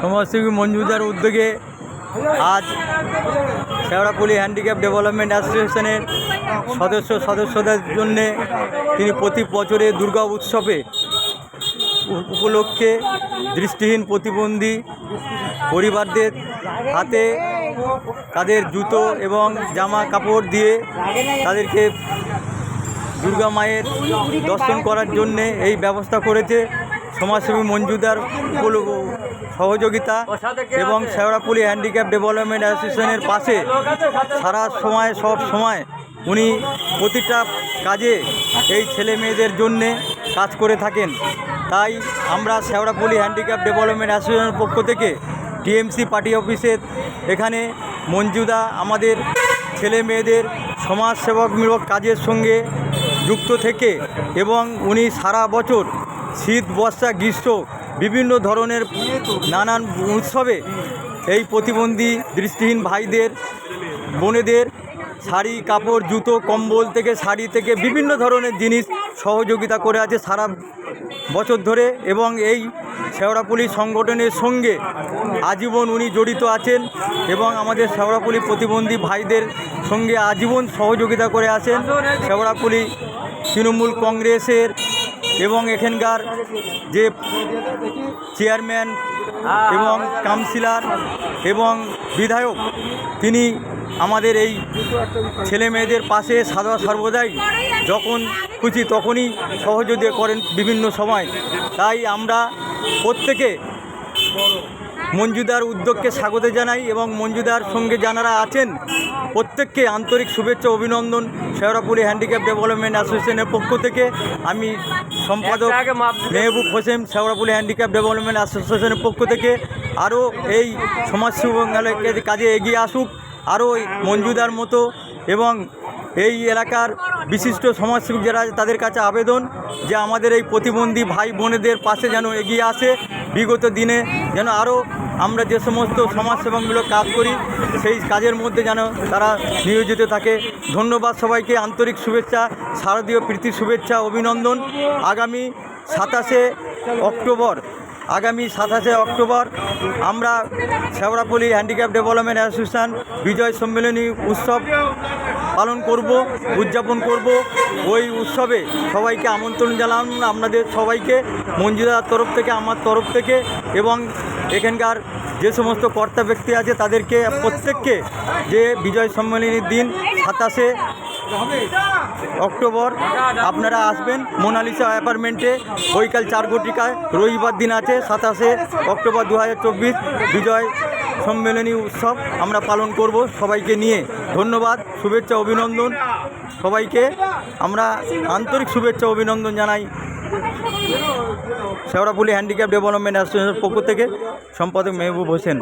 সমাজসেবী মঞ্জুদার উদ্যোগে আজ শেওড়াফুলি হ্যান্ডিক্যাপ ডেভেলপমেন্ট অ্যাসোসিয়েশনের সদস্যদের জন্যে তিনি প্রতি বছরে দুর্গা উৎসবে উপলক্ষে দৃষ্টিহীন প্রতিবন্ধী পরিবারদের হাতে তাদের জুতো এবং জামা কাপড় দিয়ে তাদেরকে দুর্গা মায়ের দর্শন করার জন্যে এই ব্যবস্থা করেছে সমাজসেবী মঞ্জুদার সহযোগিতা এবং শেওড়াফুলি হ্যান্ডিক্যাপ ডেভেলপমেন্ট অ্যাসোসিয়েশনের পাশে সারা সময় সব সময় উনি প্রতিটা কাজে এই ছেলে মেয়েদের জন্যে কাজ করে থাকেন। তাই আমরা শেওড়াফুলি হ্যান্ডিক্যাপ ডেভেলপমেন্ট অ্যাসোসিয়েশনের পক্ষ থেকে টিএমসি পার্টি অফিসের এখানে মঞ্জুদা আমাদের ছেলে মেয়েদের সমাজসেবামূলক কাজের সঙ্গে যুক্ত থেকে এবং উনি সারা বছর শীত বর্ষা গ্রীষ্ম বিভিন্ন ধরনের নানান উৎসবে এই প্রতিবন্ধী দৃষ্টিহীন ভাইদের বোনেদের শাড়ি কাপড় জুতো কম্বল থেকে শাড়ি থেকে বিভিন্ন ধরনের জিনিস সহযোগিতা করে আছে সারা বছর ধরে এবং এই শেওড়াফুলি সংগঠনের সঙ্গে আজীবন উনি জড়িত আছেন এবং আমাদের শেওড়াফুলি প্রতিবন্ধী ভাইদের সঙ্গে আজীবন সহযোগিতা করে আছেন। শেওড়াফুলি তৃণমূল কংগ্রেসের এবং এখানকার যে চেয়ারম্যান এবং কাউন্সিলর এবং বিধায়ক তিনি আমাদের এই ছেলে মেয়েদের পাশে সর্বদাই যখন খুশি তখনই সহযোগিতা করেন বিভিন্ন সময়। তাই আমরা প্রত্যেকে মঞ্জুদার উদ্যোগকে স্বাগত জানাই এবং মঞ্জুদার সঙ্গে যারা আছেন প্রত্যেককে আন্তরিক শুভেচ্ছা অভিনন্দন। শেওড়াফুলি হ্যান্ডিক্যাপ ডেভেলপমেন্ট অ্যাসোসিয়েশনের পক্ষ থেকে আমি সম্পাদক মেহবুব হোসেন শেওড়াফুলি হ্যান্ডিক্যাপ ডেভেলপমেন্ট অ্যাসোসিয়েশনের পক্ষ থেকে আরও এই সমাজসেবার কাজে এগিয়ে আসুক আরও মঞ্জুদার মতো এবং এই এলাকার বিশিষ্ট সমাজসেবী যারা তাদের কাছে আবেদন যে আমাদের এই প্রতিবন্ধী ভাই বোনেদের পাশে যেন এগিয়ে আসে, বিগত দিনে যেন আরও আমরা যে সমস্ত সমাজসেবামূলক কাজ করি সেই কাজের মধ্যে যেন তারা নিয়োজিত থাকে। ধন্যবাদ সবাইকে, আন্তরিক শুভেচ্ছা, শারদীয় প্রীতি শুভেচ্ছা অভিনন্দন। আগামী 27শে অক্টোবর আমরা শেওড়াফুলি হ্যান্ডিক্যাপ ডেভেলপমেন্ট অ্যাসোসিয়েশন বিজয় সম্মেলনী উৎসব উদযাপন করব। ওই উৎসবে সবাইকে আমন্ত্রণ জানান আপনাদের সবাইকে, মঞ্জুদার তরফ থেকে আমার তরফ থেকে এবং এখানকার যে সমস্ত কর্তা ব্যক্তি আছে তাদেরকে প্রত্যেককে যে বিজয় সম্মেলনীর দিন 27শে অক্টোবর আপনারা আসবেন মোনালিসা অ্যাপার্টমেন্টে বৈকাল 4 ঘটিকায় রবিবার দিন আছে 27শে অক্টোবর 2024 বিজয় সম্মেলনী উৎসব আমরা পালন করব সবাইকে নিয়ে। ধন্যবাদ, শুভেচ্ছা অভিনন্দন সবাইকে, আমরা আন্তরিক শুভেচ্ছা অভিনন্দন জানাই। শেওড়াফুলি হ্যান্ডিক্যাপ ডেভেলপমেন্ট অ্যাসোসিয়েশনের পক্ষ থেকে সম্পাদক মেহবুব হোসেন।